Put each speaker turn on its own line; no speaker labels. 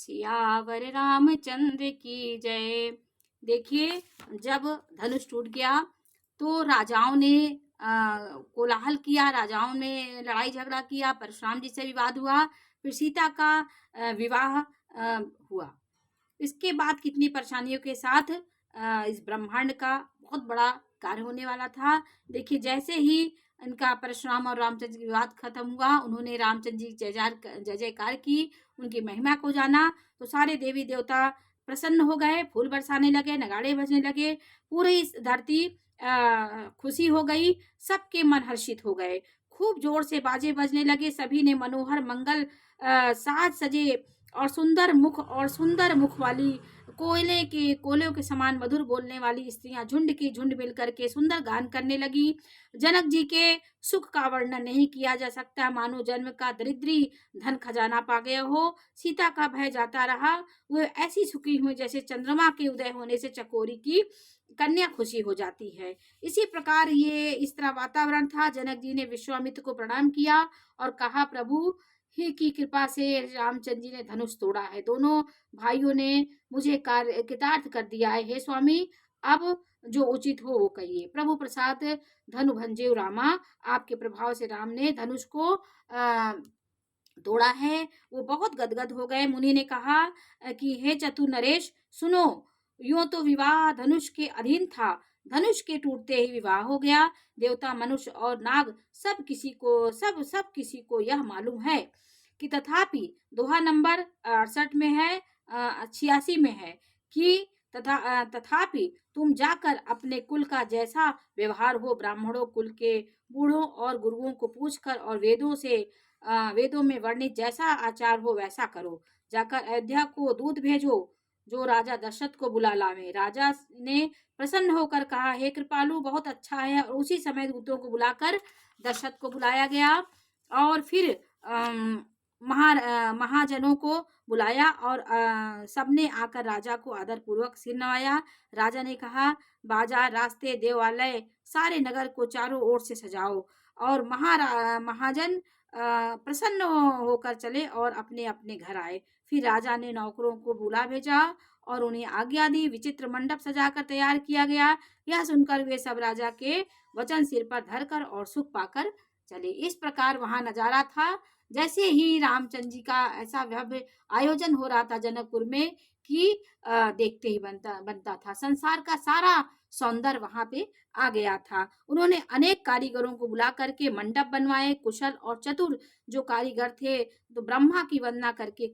सियावर रामचंद्र की जय। देखिए, जब धनुष टूट गया तो राजाओं ने कोलाहल किया, राजाओं ने लड़ाई झगड़ा किया, परशुराम जी से विवाद हुआ, फिर सीता का विवाह हुआ। इसके बाद कितनी परेशानियों के साथ इस ब्रह्मांड का बहुत बड़ा कार्य होने वाला था। देखिए, जैसे ही इनका परशुराम और रामचंद्र का विवाद खत्म हुआ, उन्होंने रामचंद्र जी की जय जयकार की, उनकी महिमा को जाना, तो सारे देवी देवता प्रसन्न हो गए, फूल बरसाने लगे, नगाड़े बजने लगे, पूरी इस धरती खुशी हो गई, सबके मन हर्षित हो गए, खूब जोर से बाजे बजने लगे, सभी ने मनोहर मंगल साज सजे और सुंदर मुख वाली कोयलों के समान मधुर बोलने वाली स्त्रियां झुंड की झुंड मिल करके सुंदर गान करने लगी। जनक जी के सुख का वर्णन नहीं किया जा सकता, मानो जन्म का दरिद्री धन खजाना पा गया हो। सीता का भय जाता रहा, वो ऐसी सुखी हुई जैसे चंद्रमा के उदय होने से चकोरी की कन्या खुशी हो जाती है। इसी प्रकार ये इस तरह वातावरण था। जनक जी ने विश्वामित्र को प्रणाम किया और कहा, प्रभु ही की कृपा से रामचंद्र जी ने धनुष तोड़ा है, दोनों भाइयों ने मुझे कार्य कृतार्थ कर दिया है। हे स्वामी, अब जो उचित हो वो कहिए। प्रभु प्रसाद धनु भंजेव रामा, आपके प्रभाव से राम ने धनुष को तोड़ा है। वो बहुत गदगद हो गए। मुनि ने कहा कि हे चतुर नरेश, सुनो, यूं तो विवाह धनुष के अधीन था, धनुष के टूटते ही विवाह हो गया। देवता, मनुष्य और नाग सब किसी को यह मालूम है कि तथापि दोहा नंबर 68 में है, 86 में है कि तथापि तुम जाकर अपने कुल का जैसा व्यवहार हो, ब्राह्मणों कुल के बूढ़ों और गुरुओं को पूछकर और वेदों में वर्णित जैसा आचार हो वैसा करो। जाकर अयोध्या को दूत भेजो जो राजा दशरथ को बुला लावे। राजा ने प्रसन्न होकर कहा, हे कृपालु, बहुत अच्छा है। और उसी समय दूतों को बुलाकर दशरथ को बुलाया गया और फिर महाजनों को बुलाया और सबने आकर राजा को आदर पूर्वक सिर नवाया। राजा ने कहा, बाजार, रास्ते, देवालय, सारे नगर को चारों ओर से सजाओ। और महाजन प्रसन्न होकर चले और अपने अपने घर आए। फिर राजा ने नौकरों को बुला भेजा और उन्हें आज्ञा दी। विचित्र मंडप सजाकर तैयार किया गया। यह सुनकर वे सब राजा के वचन सिर पर धरकर और सुख पाकर चले। इस प्रकार वहां नजारा था। जैसे ही रामचंद्र जी का ऐसा भव्य आयोजन हो रहा था जनकपुर में कि देखते ही बनता था। संसार का सारा सौंदर्य वहां पे आ गया था। उन्होंने अनेक कारीगरों को बुला करके मंडप बनवाए। कुशल और चतुर जो कारीगर थे, तो ब्रह्मा की वंदना करके